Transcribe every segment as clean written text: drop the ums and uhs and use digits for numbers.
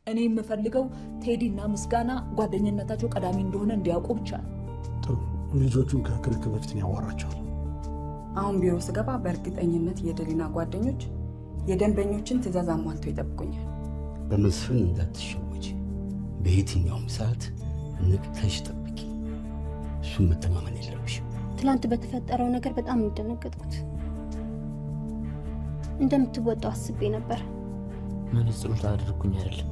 እኔ የምፈልገው ቴዲና ምስጋና ጓደኝነታቸው ቀዳሚ እንደሆነ እንዲያውቁ ብቻ ነው። ጥሩ ልጆቹን ከክርክር በፊት ያዋራቸዋል። አሁን ቢሮ ስገባ በእርግጠኝነት የደሊና ጓደኞች የደንበኞችን ትዕዛዝ አሟልተው ይጠብቁኛል። በመስፍን እንዳትሸወጂ፣ በየትኛውም ሰዓት ንቅተሽ ጠብቂ። እሱን መተማመን የለብሽም። ትላንት በተፈጠረው ነገር በጣም እንደነገጥኩት እንደምትወጣው አስቤ ነበር። መነጽሩን ታደርኩኝ አይደለም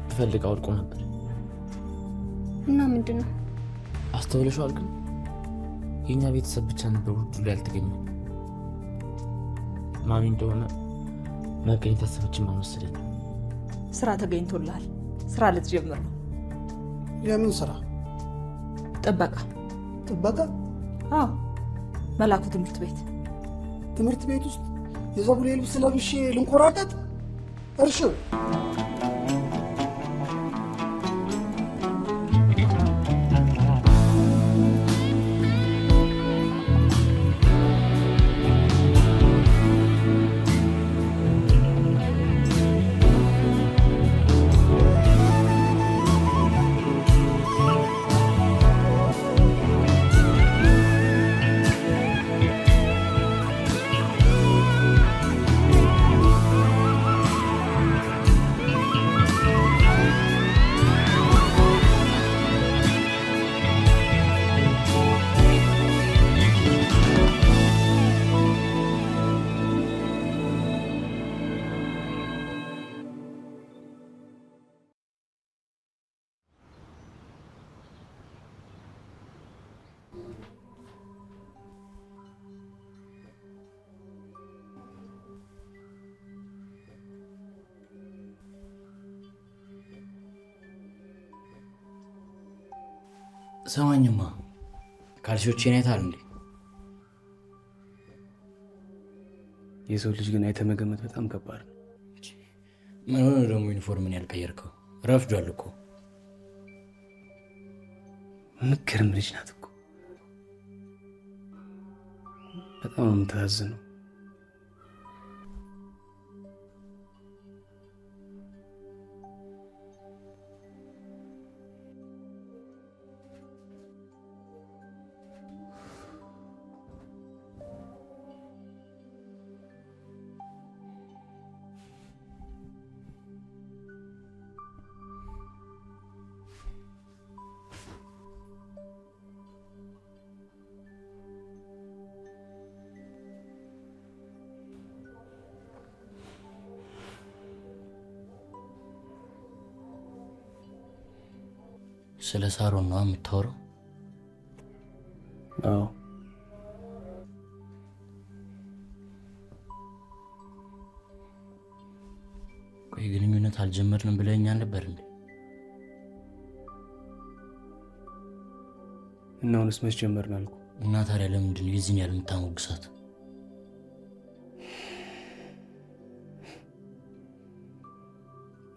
ብፈልግ አውልቆ ነበር። እና ምንድነው አስተውለሽዋል? ግን የኛ ቤተሰብ ብቻ ነበር ውዱ ላይ ያልተገኘው። ማሚ እንደሆነ መገኘት ያሰበችም አልመሰለኝ። ስራ ተገኝቶልሃል። ስራ ልትጀምር ነው። የምን ስራ? ጥበቃ። ጥበቃ? አዎ፣ መላኩ ትምህርት ቤት። ትምህርት ቤት ውስጥ የዘቡሌ ልብስ ለብሼ ልንኮራጠጥ? እርሽ ሰማኝማ፣ ካልሲዎቼን አይተሃል እንዴ? የሰው ልጅ ግን አይተህ መገመት በጣም ከባድ ነው። ምን ሆነ ደግሞ ዩኒፎርምን ያልቀየርከው? ረፍዷል እኮ። ምክርም ልጅ ናት እኮ። በጣም ነው የምታሳዝነው። ስለ ሳሮን ነው የምታወራው? አዎ። ቆይ ግንኙነት አልጀመርንም ብለኸኛል ነበር እንዴ? እና አሁንስ መች ጀመርን አልኩ። እና ታዲያ ለምንድን ነው የዚህን ያህል የምታሞግሳት?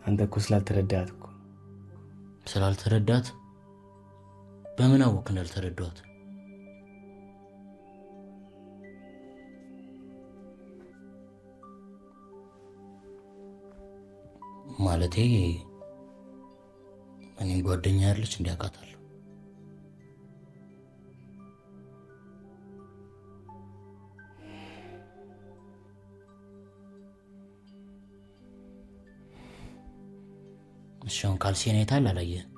አንተ እኮ ስላልተረዳሃት እኮ። ስላልተረዳት? በምን አወቅ እንዳልተረዳኋት? ማለቴ እኔም ጓደኛ ያለች እንዲያውቃታለሁ። እሺ አሁን ካልሲዬን አይተሃል አላየህም?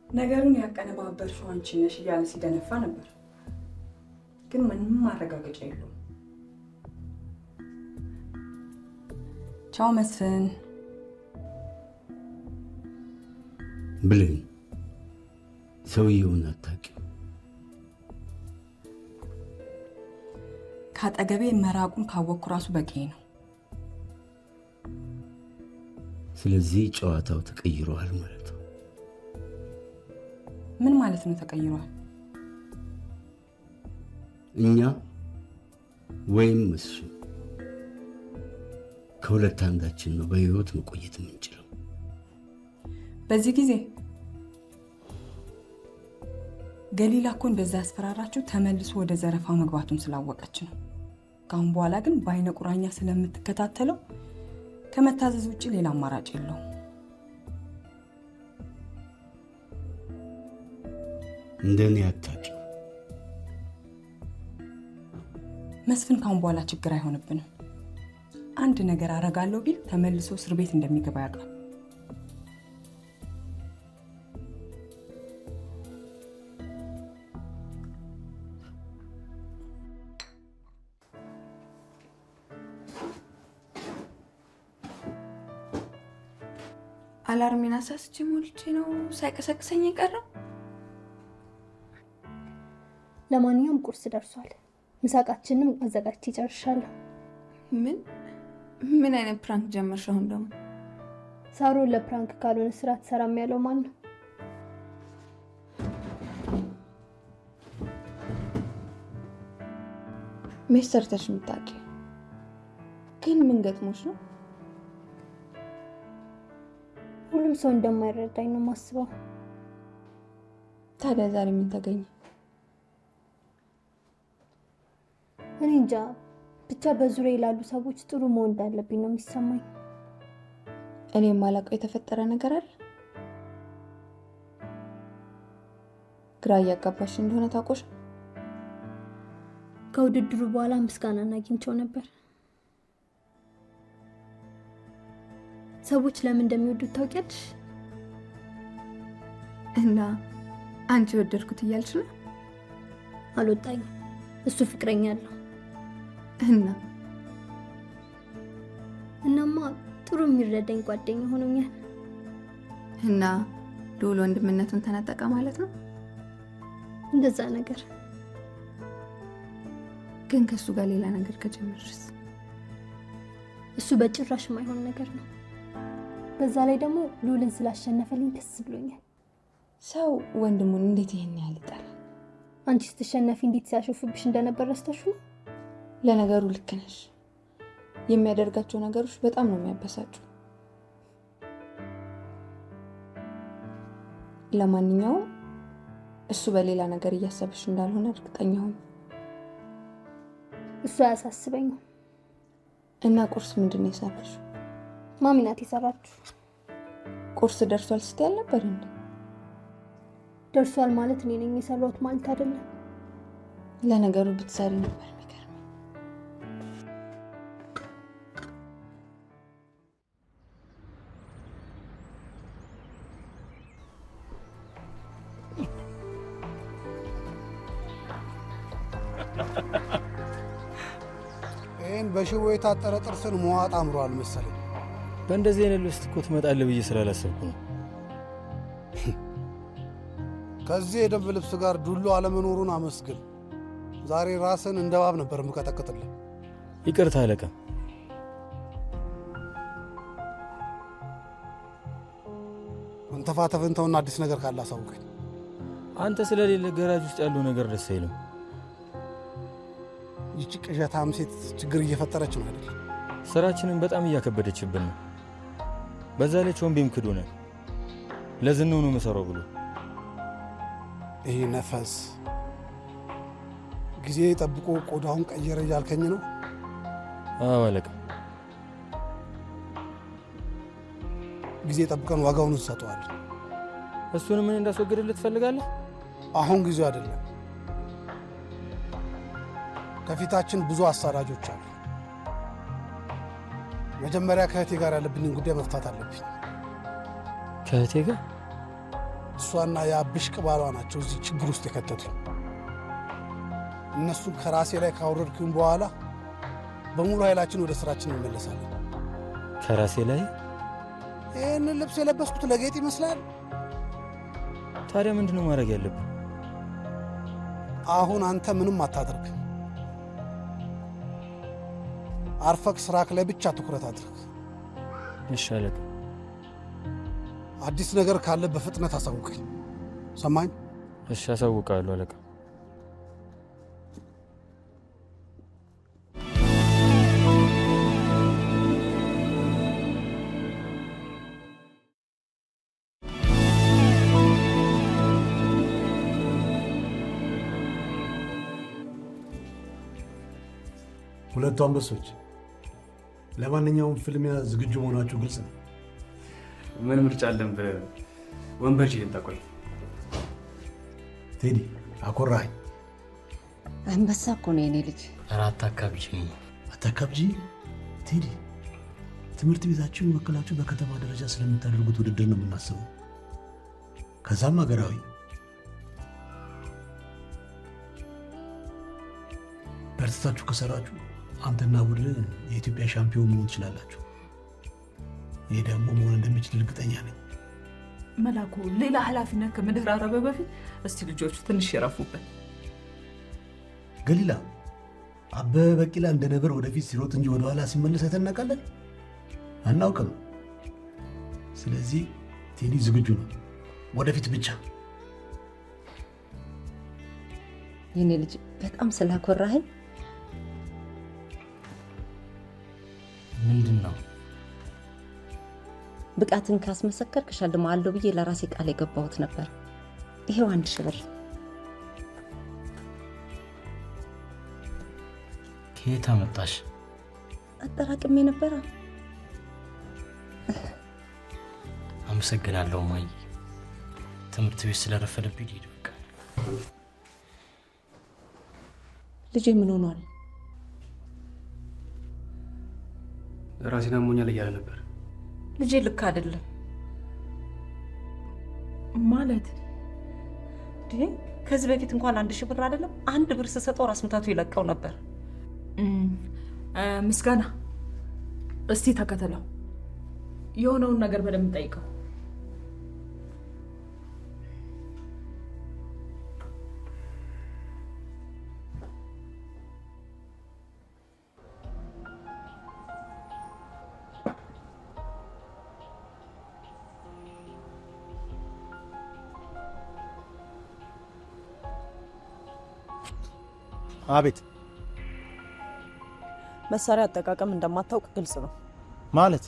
ነገሩን ያቀነባበርሽው አንቺ ነሽ እያለ ሲደነፋ ነበር፣ ግን ምንም ማረጋገጫ የለውም። ቻው መስፍን። ብሌን፣ ሰውየውን አታውቂው? ከአጠገቤ መራቁን ካወቅኩ ራሱ በቂ ነው። ስለዚህ ጨዋታው ተቀይሯል ማለት ነው። ምን ማለት ነው ተቀይሯል? እኛ ወይም እሱ ከሁለት አንዳችን ነው በህይወት መቆየት የምንችለው። በዚህ ጊዜ ገሊላ እኮ እንደዛ ያስፈራራችሁ ተመልሶ ወደ ዘረፋ መግባቱን ስላወቀች ነው። ካሁን በኋላ ግን በአይነ ቁራኛ ስለምትከታተለው ከመታዘዝ ውጭ ሌላ አማራጭ የለውም። እንደኔ አታውቂው። መስፍን ካሁን በኋላ ችግር አይሆንብንም። አንድ ነገር አረጋለሁ ቢል ተመልሶ እስር ቤት እንደሚገባ ያውቃል። አላርሜን አሳስቼ ሞልቼ ነው ሳይቀሰቅሰኝ የቀረው። ለማንኛውም ቁርስ ደርሷል። ምሳቃችንም አዘጋጅቼ ጨርሻለሁ። ምን አይነት ፕራንክ ጀመርሽ አሁን ደግሞ? ሳሮን ለፕራንክ ካልሆነ ስራ ትሰራም ያለው ማን ነው? ሜስተርተሽ ምታቂ ግን ምን ገጥሞሽ ነው? ሁሉም ሰው እንደማይረዳኝ ነው ማስበው። ታዲያ ዛሬ ምን ተገኘ? እኔ እንጃ ብቻ በዙሪያ ያሉ ሰዎች ጥሩ መሆን እንዳለብኝ ነው የሚሰማኝ። እኔ የማላውቀው የተፈጠረ ነገር አለ? ግራ እያጋባሽ እንደሆነ ታውቆሽ? ከውድድሩ በኋላ ምስጋና አግኝቼው ነበር። ሰዎች ለምን እንደሚወዱት ታውቂያለሽ? እና አንቺ ወደድኩት እያልሽ ነው? አልወጣኝም። እሱ ፍቅረኛ አለው። እናማ ጥሩ የሚረዳኝ ጓደኛ ሆኖኛል። እና ልዑል ወንድምነቱን ተነጠቀ ማለት ነው? እንደዛ ነገር። ግን ከሱ ጋር ሌላ ነገር ከጀመርሽስ? እሱ በጭራሽ የማይሆን ነገር ነው። በዛ ላይ ደግሞ ልዑልን ስላሸነፈልኝ ደስ ብሎኛል። ሰው ወንድሙን እንዴት ይሄን ያህል ይጣላል? አንቺ ስትሸነፊ እንዴት ሲያሾፍብሽ እንደነበር ረስተሽ ነው? ለነገሩ ልክ ነሽ። የሚያደርጋቸው ነገሮች በጣም ነው የሚያበሳጩ። ለማንኛውም እሱ በሌላ ነገር እያሰብሽ እንዳልሆነ እርግጠኛ ሆኜ። እሱ አያሳስበኝም። እና ቁርስ ምንድነው የሰራሽ? ማሚ ናት የሰራችው። ቁርስ ደርሷል ስትይ አልነበር እንዴ? ደርሷል ማለት እኔ ነኝ የሰራሁት ማለት አይደለም። ለነገሩ ብትሰሪ ነበር የሚገርመኝ። ይህን በሽቦ የታጠረ ጥርስን መዋጥ አምሯል መሰለኝ። በእንደዚህ አይነት ልብስ እኮ ትመጣለህ ብዬ ስላላሰብኩ ነው። ከዚህ የደንብ ልብስ ጋር ዱሎ አለመኖሩን አመስግን። ዛሬ ራስን እንደ እባብ ነበር የምቀጠቅጥልህ። ይቅርታ አለቃ። አንተፋተፍን ተውና አዲስ ነገር ካለ አሳውቀኝ። አንተ ስለሌለ ገራጅ ውስጥ ያለው ነገር ደስ አይልም። ይቺ ቅዠታም ሴት ችግር እየፈጠረች ነው አይደል? ስራችንን በጣም እያከበደችብን ነው። በዛ ላይ ቾምቤም ክዶናል። ለዝናው ነው መሰራው ብሎ ይሄ ነፈስ ጊዜ ጠብቆ ቆዳውን ቀየረ እያልከኝ ነው? አዎ አለቃ። ጊዜ ጠብቀን ዋጋውን እንሰጠዋለን። እሱን ምን እንዳስወግድልህ ትፈልጋለህ? አሁን ጊዜው አይደለም። ከፊታችን ብዙ አሳዳጆች አሉ። መጀመሪያ ከእህቴ ጋር ያለብንን ጉዳይ መፍታት አለብኝ። ከእህቴ ጋር? እሷና የአብሽቅ ባሏ ናቸው እዚህ ችግር ውስጥ የከተቱ። እነሱን ከራሴ ላይ ካወረድኩኝ በኋላ በሙሉ ኃይላችን ወደ ስራችን እንመለሳለን። ከራሴ ላይ? ይህንን ልብስ የለበስኩት ለጌጥ ይመስላል። ታዲያ ምንድነው ማድረግ ያለብን? አሁን አንተ ምንም አታድርግ። አርፈክ ስራክ ላይ ብቻ ትኩረት አድርግ። እሺ አለቃ። አዲስ ነገር ካለ በፍጥነት አሳውቀኝ። ሰማኝ? እሺ አሳውቃለሁ አለቃ። ሁለቱ አንበሶች ለማንኛውም ፍልሚያ ዝግጁ መሆናችሁ ግልጽ ነው። ምን ምርጫ አለን? በወንበር ጅልን ታቆይ። ቴዲ አኮራኸኝ። አንበሳ እኮ ነው የኔ ልጅ። አራት አካባቢ አታካብጂ ቴዲ። ትምህርት ቤታችሁን ወክላችሁ በከተማ ደረጃ ስለምታደርጉት ውድድር ነው የምናስበው። ከዛም ሀገራዊ። በርትታችሁ ከሰራችሁ አንተና ቡድን የኢትዮጵያ ሻምፒዮን መሆን ትችላላችሁ። ይህ ደግሞ መሆን እንደሚችል እርግጠኛ ነኝ። መላኩ ሌላ ኃላፊነት ከመደራረበ በፊት እስቲ ልጆቹ ትንሽ ይረፉበት። ገሊላ አበበ ቢቂላ እንደ ነብር ወደፊት ሲሮጥ እንጂ ወደኋላ ሲመለስ አይተናቃለን አናውቅም። ስለዚህ ቴዲ ዝግጁ ነው፣ ወደፊት ብቻ። የኔ ልጅ በጣም ስላኮራኸኝ። ምንድን ነው? ብቃትን ካስመሰከርክ እሸልምሃለሁ ብዬ ለራሴ ቃል የገባሁት ነበር። ይሄው 1000 ብር። ከየት አመጣሽ? አጠራቅሜ ነበረ። አመሰግናለሁ ማይ። ትምህርት ቤት ስለረፈደብኝ ልሂድ በቃ። ልጄ ምን ሆኗል? ራሴን አሞኛል እያለ ነበር። ልጄ ልክ አይደለም ማለት ከዚህ በፊት እንኳን 1000 ብር አይደለም 1 ብር ስሰጠው ራስ ምታቱ ይለቀው ነበር። ምስጋና እስቲ ተከተለው፣ የሆነውን ነገር በደንብ ጠይቀው። አቤት። መሳሪያ አጠቃቀም እንደማታውቅ ግልጽ ነው ማለት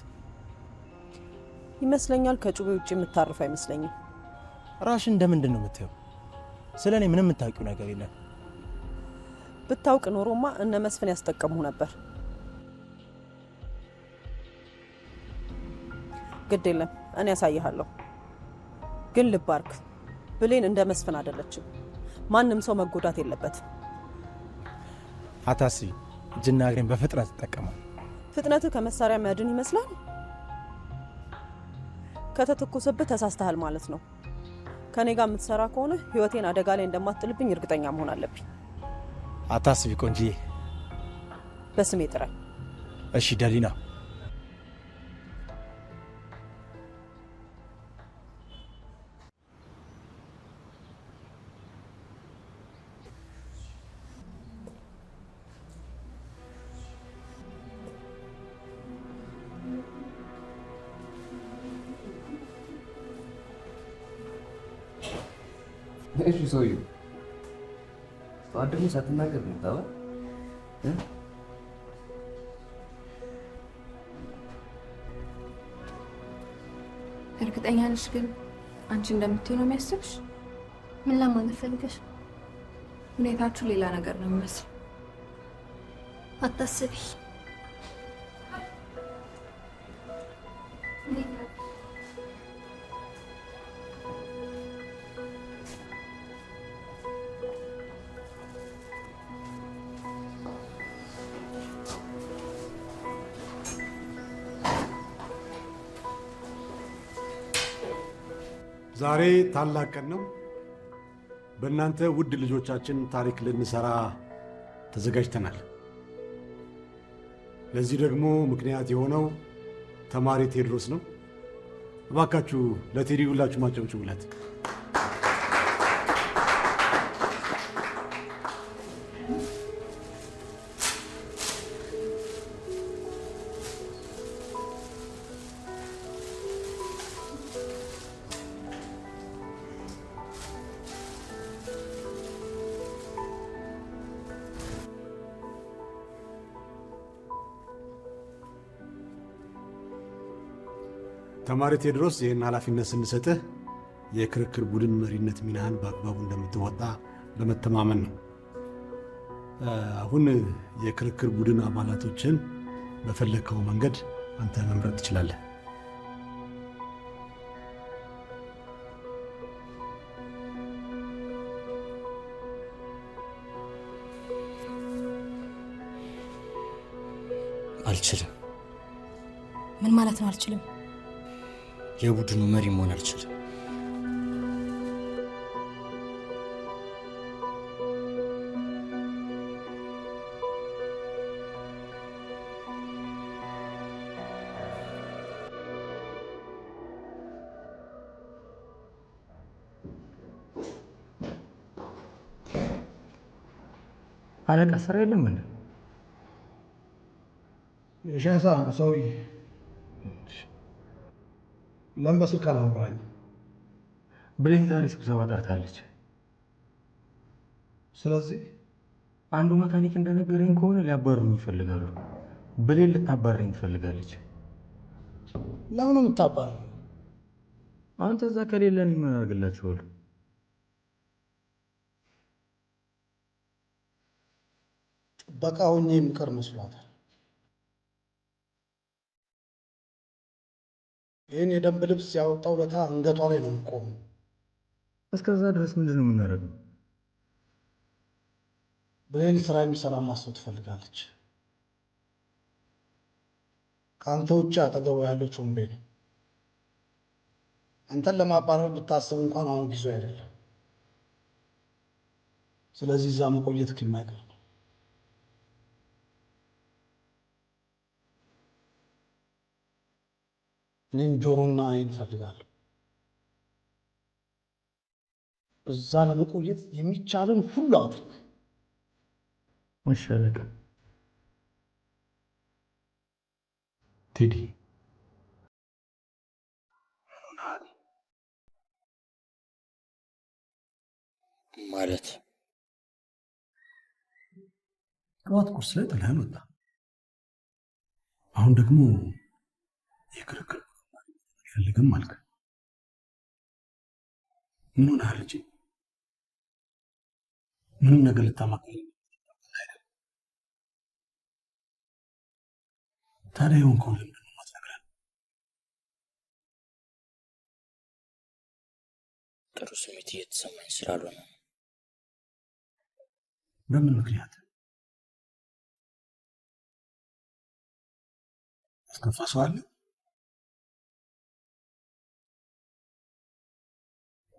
ይመስለኛል። ከጩቤ ውጭ የምታርፍ አይመስለኝም። ራሽን እንደምንድን ነው የምታየው? ስለ እኔ ምንም የምታውቂው ነገር የለም። ብታውቅ ኖሮማ እነ መስፍን ያስጠቀሙ ነበር። ግድ የለም እኔ ያሳይሃለሁ። ግን ልብ አድርግ፣ ብሌን እንደ መስፍን አይደለችም። ማንም ሰው መጎዳት የለበትም። አታስቢ፣ እጅና እግሬን በፍጥነት ተጠቀመው። ፍጥነትህ ከመሳሪያ የሚያድን ይመስላል። ከተተኮሰብህ ተሳስተሃል ማለት ነው። ከኔ ጋር የምትሰራ ከሆነ ህይወቴን አደጋ ላይ እንደማትጥልብኝ እርግጠኛ መሆን አለብኝ። አታስቢ ቆንጂዬ። በስሜ ጥራኝ። እሺ ደሊና። እሺ ሰውዬው ጠዋት ደግሞ ሳትናገር ነው ታባ እርግጠኛ ነሽ ግን አንቺ እንደምትይ ነው የሚያስብሽ? ምን ለማለት ፈልገሽ? ሁኔታችሁ ሌላ ነገር ነው የሚመስል። አታስቢ። ዛሬ ታላቅ ቀን ነው። በእናንተ ውድ ልጆቻችን ታሪክ ልንሰራ ተዘጋጅተናል። ለዚህ ደግሞ ምክንያት የሆነው ተማሪ ቴዎድሮስ ነው። እባካችሁ ለቴዲ ሁላችሁ ማጨብጭቡለት። ተማሪ ቴዎድሮስ ይህን ኃላፊነት ስንሰጥህ የክርክር ቡድን መሪነት ሚናህን በአግባቡ እንደምትወጣ በመተማመን ነው። አሁን የክርክር ቡድን አባላቶችን በፈለግከው መንገድ አንተ መምረጥ ትችላለህ። አልችልም። ምን ማለት ነው አልችልም? የቡድኑ መሪ መሆን አልችልም። አለቃ ስራ የለም እንዴ? የሻሳ ሰውዬ ለምን በስልክ አላወራኝ? ብሌን ዛሬ ስብሰባ ጠርታለች። ስለዚህ አንዱ መካኒክ እንደነገረኝ ከሆነ ሊያባርሩኝ ይፈልጋሉ። ብሌን ልታባረኝ ትፈልጋለች። ለምን ነው የምታባረው? አንተ እዛ ከሌለን ምን አደርግላችኋለሁ? ጥበቃ ሆኜ የምቀር መስሏታል። ይህን የደንብ ልብስ ያወጣው ለታ አንገቷ ላይ ነው የምቆመው። እስከዛ ድረስ ምንድን ነው የምናደርገው? ብሌን ስራ የሚሰራ ማሰው ትፈልጋለች። ከአንተ ውጭ አጠገቡ ያለች ወንቤ ነው። አንተን ለማባረር ብታስብ እንኳን አሁን ጊዜው አይደለም። ስለዚህ እዛ መቆየት የማይቀር ነው። እኔም ጆሮና አይን እፈልጋለሁ። እዛ ለመቆየት የሚቻለን ሁሉ አድርግ። እሺ አለቃ። ቴዲ ማለት ጠዋት ቁርስ ላይ ጥለህን ወጣ። አሁን ደግሞ የክርክር አይፈልግም አልክ። ምን ሆነሃል ልጄ? ምንም ነገር ልታማክረኝ አይደለም። ታዲያ የሆንከውን ለምንድን ነው የማትነግረን? ጥሩ ስሜት እየተሰማኝ ስላልሆነ። በምን ምክንያት? ያስከፋ ሰው አለ?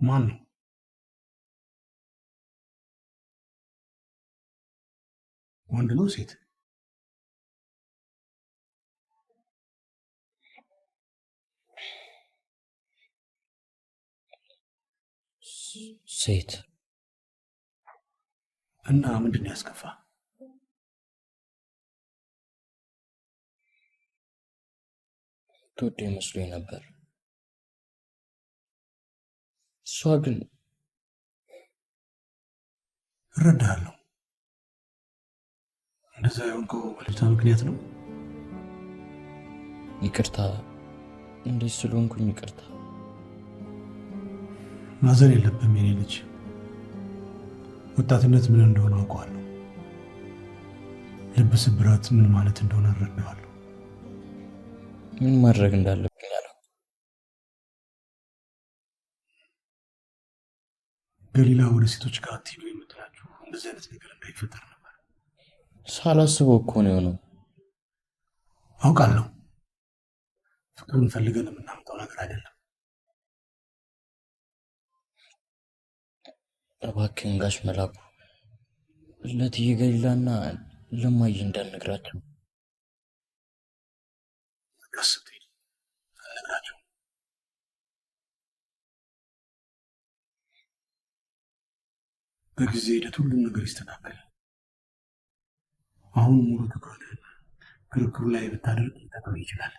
ማን ነው? ወንድ ነው ሴት? ሴት። እና ምንድን ነው ያስከፋ? ትወደኝ መስሎኝ ነበር። እሷ ግን እረዳሃለሁ። እንደዛ የሆንከው በልጅቷ ምክንያት ነው። ይቅርታ፣ እንደዚህ ስለሆንኩኝ ይቅርታ። ማዘን የለብህም የኔ ልጅ። ወጣትነት ምን እንደሆነ አውቀዋለሁ። ልብ ስብራት ምን ማለት እንደሆነ እረዳዋለሁ። ምን ማድረግ እንዳለብኝ አለው። ገሊላ ወደ ሴቶች ጋር አትሄዱ የምትላችሁ እንደዚህ አይነት ነገር እንዳይፈጠር ነበር። ሳላስበው እኮ ነው የሆነው። አውቃለሁ። ፍቅርን ፈልገን የምናምጣው ነገር አይደለም። እባክህን ጋሽ መላኩ ለእትዬ ገሊላና ለማየ እንዳልነግራቸው። ቀስ ብለህ አልነግራቸውም። በጊዜ ሂደት ሁሉም ነገር ይስተካከላል። አሁን ሙሉ ትኩረትህን ክርክሩ ላይ ብታደርግ ሊጠቅም ይችላል።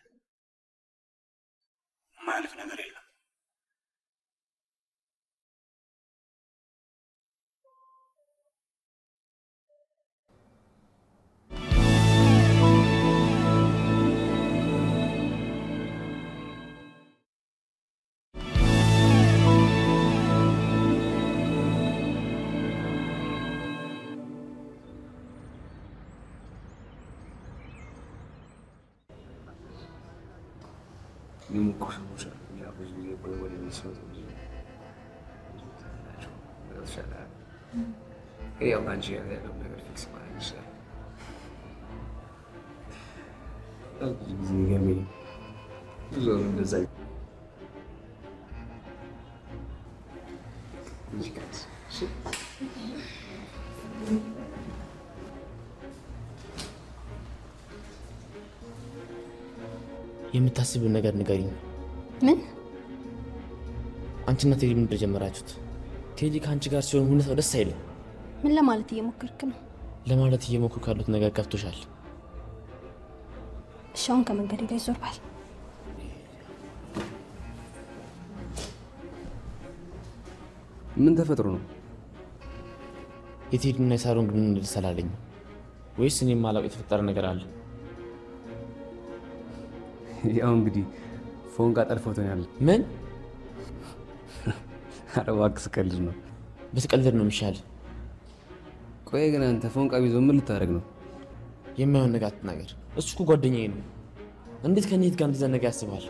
የማያልፍ ነገር የለም። የሙኮሰቦች ያ ብዙ ጊዜ ወደ ሚሰጡ ይሻላል። ያው አንቺ ያለው ነገር ፊክስ ማለት ይችላል። ብዙ ጊዜ ገሜ ብዙ እንደዛ የምታስቢውን ነገር ንገሪኝ። ምን? አንቺና ቴዲ ምን እንደጀመራችሁት? ቴዲ ከአንቺ ጋር ሲሆን ሁኔታው ደስ አይልም። ምን ለማለት እየሞከርክ ነው? ለማለት እየሞከርኩ ያሉት ነገር ከፍቶሻል። እሺ አሁን ከመንገዴ ላይ ዞር በል። ምን ተፈጥሮ ነው? የቴዲና የሳሮን ግንኙነት ደስ አላለኝም። ወይስ እኔ የማላውቅ የተፈጠረ ነገር አለ? ያው እንግዲህ ፎንቃ ጠልፎታል ያለ። ምን? ኧረ እባክህ ስቀልድ ነው። ብትቀልድ ነው የሚሻል። ቆይ ግን አንተ ፎንቃ ቢዞ ምን ልታደርግ ነው? የማይሆን ነገር አትናገር። እሱ እኮ ጓደኛዬ ነው። እንዴት ከኔት ጋር እንደዛ ነገር ያስባል?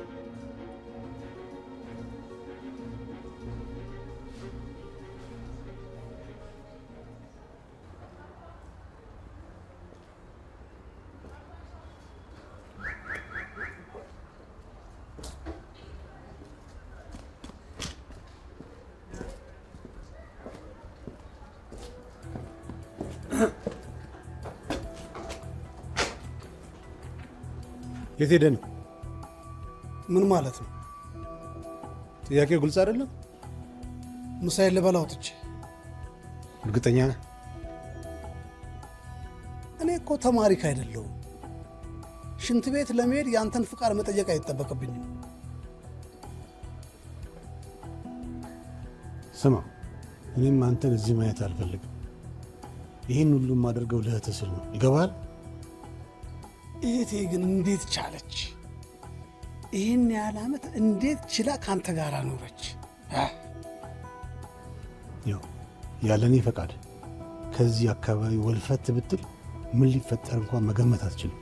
የት ሄደህ ነው? ምን ማለት ነው? ጥያቄው ግልጽ አይደለም። ምሳዬን ልበላ ወጥቼ። እርግጠኛ ነህ? እኔ እኮ ተማሪክ አይደለሁም። ሽንት ቤት ለመሄድ የአንተን ፍቃድ መጠየቅ አይጠበቅብኝም። ስማ፣ እኔም አንተን እዚህ ማየት አልፈልግም። ይህን ሁሉ የማደርገው ለእህትህ ስል ነው። ይገባሃል? እህቴ ግን እንዴት ቻለች? ይህን ያህል ዓመት እንዴት ችላ ከአንተ ጋር ኖረች? ያው ያለ እኔ ፈቃድ ከዚህ አካባቢ ወልፈት ብትል ምን ሊፈጠር እንኳን መገመት አትችልም።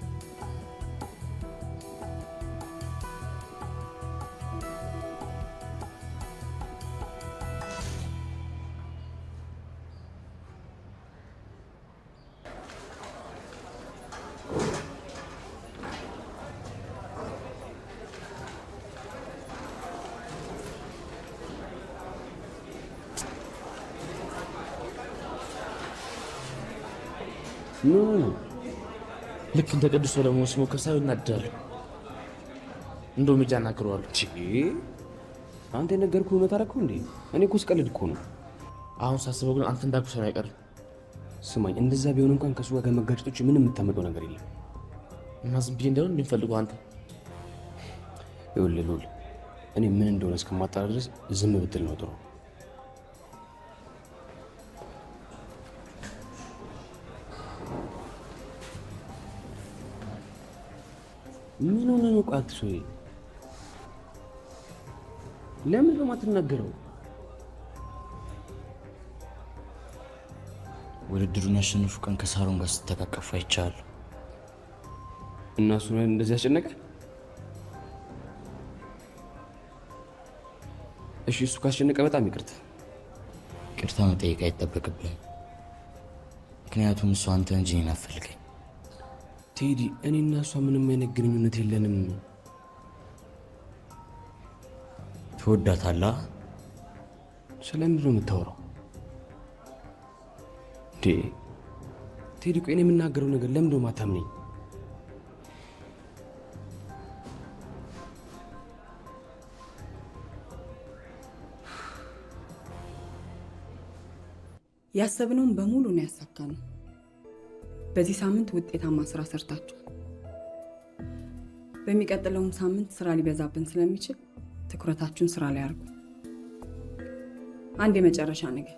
ልክ እንደ ቅዱስ ሰለሞን ሲሞክር ሳይሆን እናድዳለሁ። እንደውም ሂጅ አናግረዋለሁ። አንተ የነገርኩህ እውነት አደረግከው እንዴ? እኔ እኮ ስቀልድ እኮ ነው። አሁን ሳስበው ግን አንተ እንዳልኩህ ሳይሆን አይቀርም። ስማኝ፣ እንደዛ ቢሆን እንኳን ከእሱ ጋር ከመጋጨት ውጭ ምንም የምታመጣው ነገር የለም። እና ዝም ብዬ እንደሆነ እንደሚፈልገው አንተ ይኸውልህ ሉል፣ እኔ ምን እንደሆነ እስከማጣራ ድረስ ዝም ብትል ነው ጥሩ። ምን ሆነ ነው? ቋት ሶይ ለምን ነው የማትናገረው? ውድድሩን ያሸነፉ ቀን ከሳሮን ጋር ስትተቃቀፉ አይቻለሁ። እና እሱ ነው እንደዚህ ያስጨነቀ? እሺ እሱ ካስጨነቀ በጣም ይቅርታ። ይቅርታ መጠየቅ አይጠበቅብህም። ምክንያቱም እሱ አንተ እንጂ እኔን አትፈልገኝ። ቴዲ፣ እኔና እሷ ምንም አይነት ግንኙነት የለንም። ትወዳታለህ? ስለምንድን ነው የምታወራው? ቴዲ፣ ቆይ እኔ የምናገረው ነገር ለምንድን ነው የማታምነኝ? ያሰብነውን በሙሉ ነው ያሳካነው። በዚህ ሳምንት ውጤታማ ስራ ሰርታችኋል። በሚቀጥለውም ሳምንት ስራ ሊበዛብን ስለሚችል ትኩረታችሁን ስራ ላይ አድርጉ። አንድ የመጨረሻ ነገር፣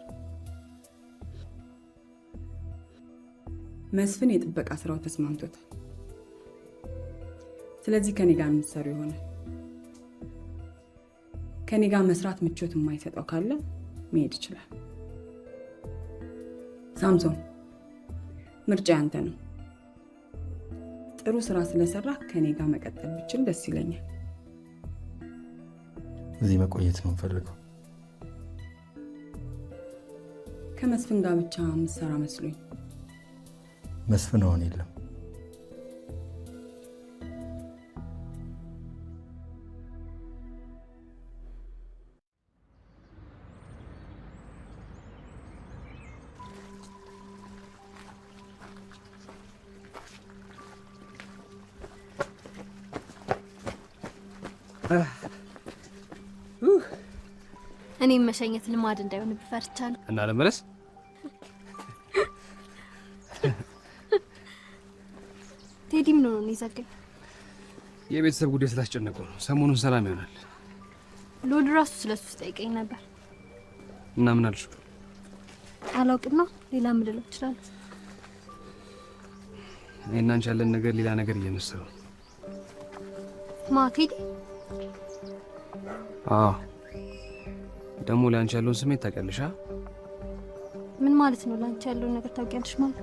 መስፍን የጥበቃ ስራው ተስማምቶታል። ስለዚህ ከኔ ጋር የምትሰሩ ይሆናል። ከኔ ጋር መስራት ምቾት የማይሰጠው ካለ መሄድ ይችላል። ሳምሶን፣ ምርጫ ያንተ ነው። ጥሩ ስራ ስለሰራ ከኔ ጋር መቀጠል ብችል ደስ ይለኛል። እዚህ መቆየት ነው የምፈልገው። ከመስፍን ጋር ብቻ የምትሰራ መስሎኝ። መስፍን አሁን የለም። እኔም መሸኘት ልማድ እንዳይሆን ብፈርቻለሁ እና ለመለስ ቴዲ ምን ሆነ ነው ይዘጋኝ? የቤተሰብ ጉዳይ ስላስጨነቀው ነው። ሰሞኑን ሰላም ይሆናል። ሎድ ራሱ ስለሱ ጠይቀኝ ነበር። እና ምን አልሽ? አላውቅም ነው ሌላ ምን ልለው እችላለሁ? እኔና አንቺ ያለን ነገር ሌላ ነገር እየመሰለው። ማ ቴዲ? አዎ ደግሞ ለአንቺ ያለውን ስሜት ታውቂያለሽ? ምን ማለት ነው? ለአንቺ ያለውን ነገር ታውቂያለሽ ማለት